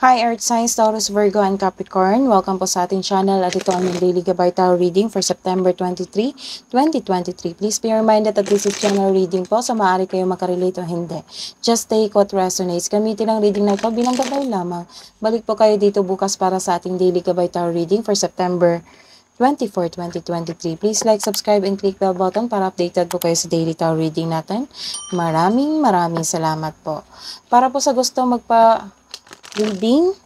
Hi Earth Signs, Taurus, Virgo, and Capricorn. Welcome po sa ating channel at ito ang daily Gabay Tarot reading for September 23, 2023. Please be reminded that this is general reading po, so maaari kayo makarelate o hindi. Just take what resonates. Gamitin ang reading na ito bilang gabay lamang. Balik po kayo dito bukas para sa ating daily Gabay Tarot reading for September 24, 2023. Please like, subscribe, and click bell button para updated po kayo sa daily tarot reading natin. Maraming salamat po. Para po sa gusto reading,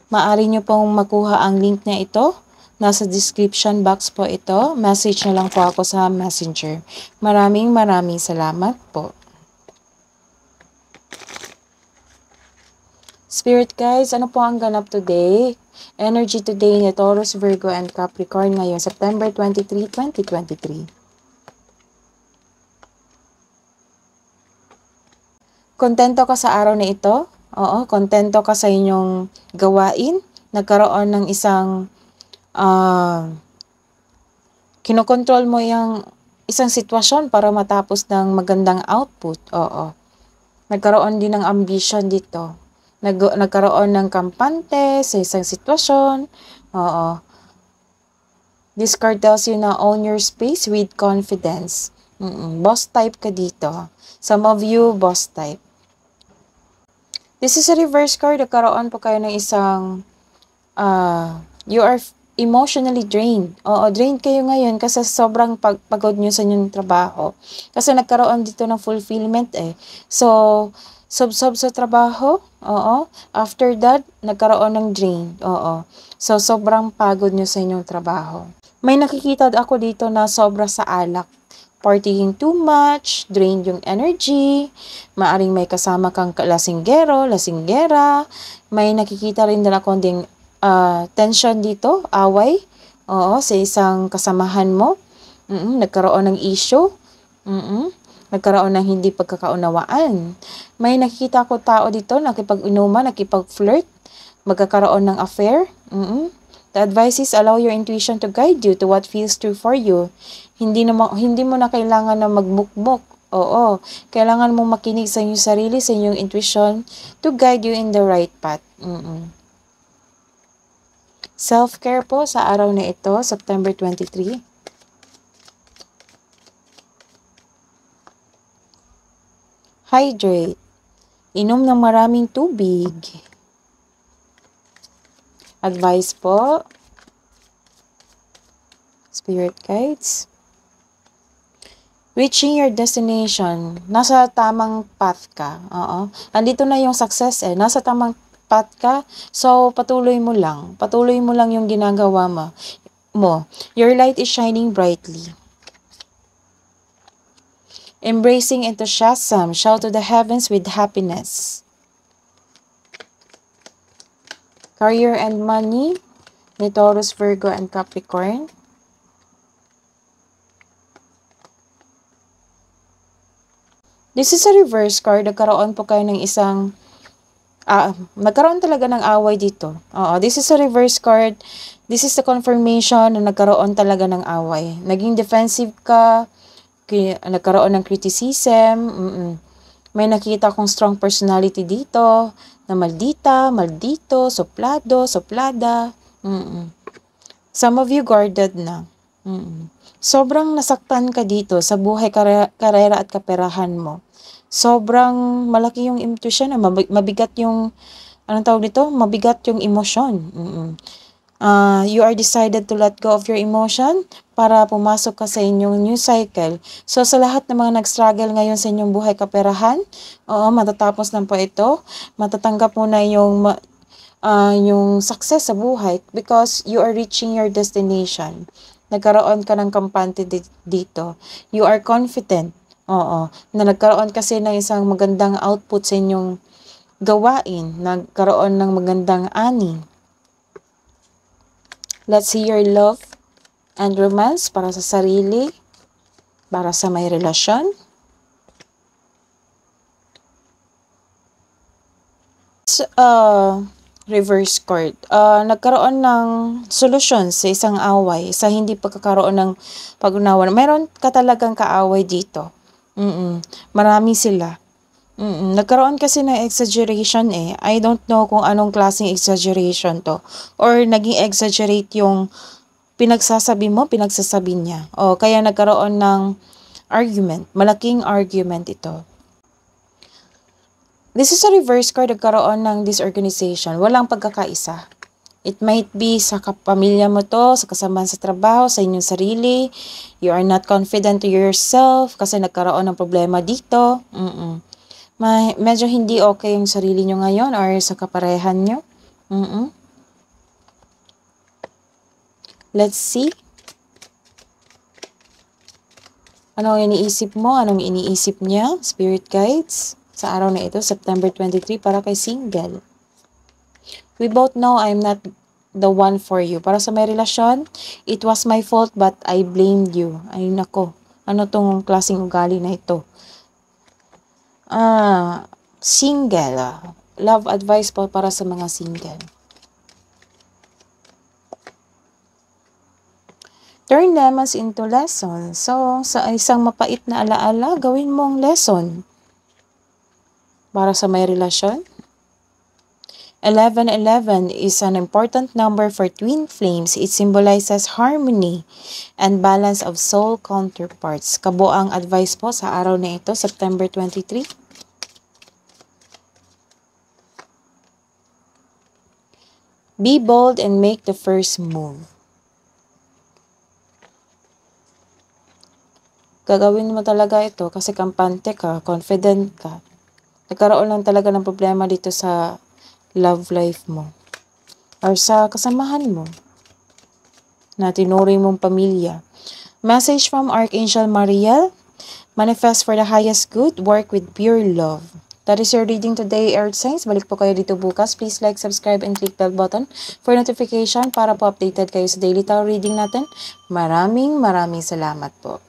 maaari nyo pong makuha ang link na ito. Nasa description box po ito. Message na lang po ako sa messenger. Maraming salamat po. Spirit guides, ano po ang ganap today? Energy today ni Taurus, Virgo, and Capricorn ngayong September 23, 2023. Kontento ka sa araw na ito? Oo, kontento ka sa inyong gawain? Nagkaroon ng isang kinokontrol mo yung isang sitwasyon para matapos ng magandang output. Oo. Nagkaroon din ng ambition dito. Nagkaroon ng kampante sa isang sitwasyon. Oo. This card tells you na own your space with confidence. Boss type ka dito. Some of you, boss type. This is a reverse card. Nagkaroon po kayo ng isang you are emotionally drained. Oo, drained kayo ngayon kasi sobrang pagod nyo sa inyong trabaho. Kasi nagkaroon dito ng fulfillment eh. So, sob sa trabaho. Oo. After that, nagkaroon ng drain. Oo. So, sobrang pagod nyo sa inyong trabaho. May nakikita ako dito na sobra sa alak. Partying too much, drained yung energy, maaring may kasama kang lasinggero, lasinggera, may nakikita rin na konding tension dito, away, oo, sa isang kasamahan mo, nagkaroon ng issue, nagkaroon ng hindi pagkakaunawaan. May nakikita ko tao dito, nakipag-inuman, nakipag-flirt, magkakaroon ng affair, The advice is allow your intuition to guide you to what feels true for you. Hindi mo na kailangan na magmukmok. Oo. Kailangan mo makinig sa inyong sarili, sa inyong intuition to guide you in the right path. Self-care po sa araw na ito, September 23. Hydrate. Inom ng maraming tubig. Advice po, Spirit guides. Reaching your destination. Nasa tamang path ka. Oo. Andito na yung success eh. Nasa tamang path ka. So, patuloy mo lang. Patuloy mo lang yung ginagawa mo. Your light is shining brightly. Embracing enthusiasm. Shout to the heavens with happiness. Career and money ni Taurus, Virgo, and Capricorn. This is a reverse card. Nagkaroon po kayo ng isang nagkaroon talaga ng away dito. This is a reverse card. This is the confirmation na nagkaroon talaga ng away. Naging defensive ka, nagkaroon ng criticism, may nakita akong strong personality dito, na maldita, maldito, suplado, suplada. Some of you guarded na. Sobrang nasaktan ka dito sa buhay, karera at kaperahan mo. Sobrang malaki yung intuition, mabigat yung, anong tawag dito? Mabigat yung emosyon. You are decided to let go of your emotion para pumasok ka sa inyong new cycle. So, sa lahat ng mga nag-struggle ngayon sa inyong buhay kaperahan, matatapos na po ito. Matatanggap mo na yung success sa buhay because you are reaching your destination. Nagkaroon ka ng kampante dito. You are confident. Na nagkaroon kasi ng isang magandang output sa inyong gawain. Nagkaroon ng magandang ani. Let's see your love and romance para sa sarili, para sa may relasyon. Reverse card. Nagkaroon ng solusyon sa isang away, sa hindi pagkakaroon ng pag-unawan. Meron ka talagang kaaway dito. Marami sila. Nagkaroon kasi ng exaggeration eh. I don't know kung anong klaseng exaggeration to. Or naging exaggerate yung pinagsasabi niya. O kaya nagkaroon ng argument. Malaking argument ito. This is a reverse card. Nagkaroon ng disorganization. Walang pagkakaisa. It might be sa kapamilya mo to, sa kasamahan sa trabaho, sa inyong sarili. You are not confident to yourself kasi nagkaroon ng problema dito. Medyo hindi okay yung sarili nyo ngayon or sa kaparehan nyo. Let's see. Anong iniisip mo? Anong iniisip niya? Spirit guides sa araw na ito, September 23, para kay single. We both know I'm not the one for you. Para sa may relasyon, it was my fault but I blamed you. Ay nako, ano tong klaseng ugali na ito? Single. Love advice po para sa mga single. Turn lemons into lessons. So, sa isang mapait na alaala, gawin mong lesson. Para sa may relasyon. 1111 is an important number for twin flames. It symbolizes harmony and balance of soul counterparts. Kabuang advice po sa araw na ito, September 23. Be bold and make the first move. Gagawin mo talaga ito kasi kampante ka, confident ka. Nagkaroon lang talaga ng problema dito sa love life mo. Or sa kasamahan mo na tinuri mong pamilya. Message from Archangel Mariel. Manifest for the highest good. Work with pure love. That is your reading today, Earth Signs. Balik po kayo dito bukas. Please like, subscribe, and click bell button for notification para po updated kayo sa daily tarot reading natin. Maraming salamat po.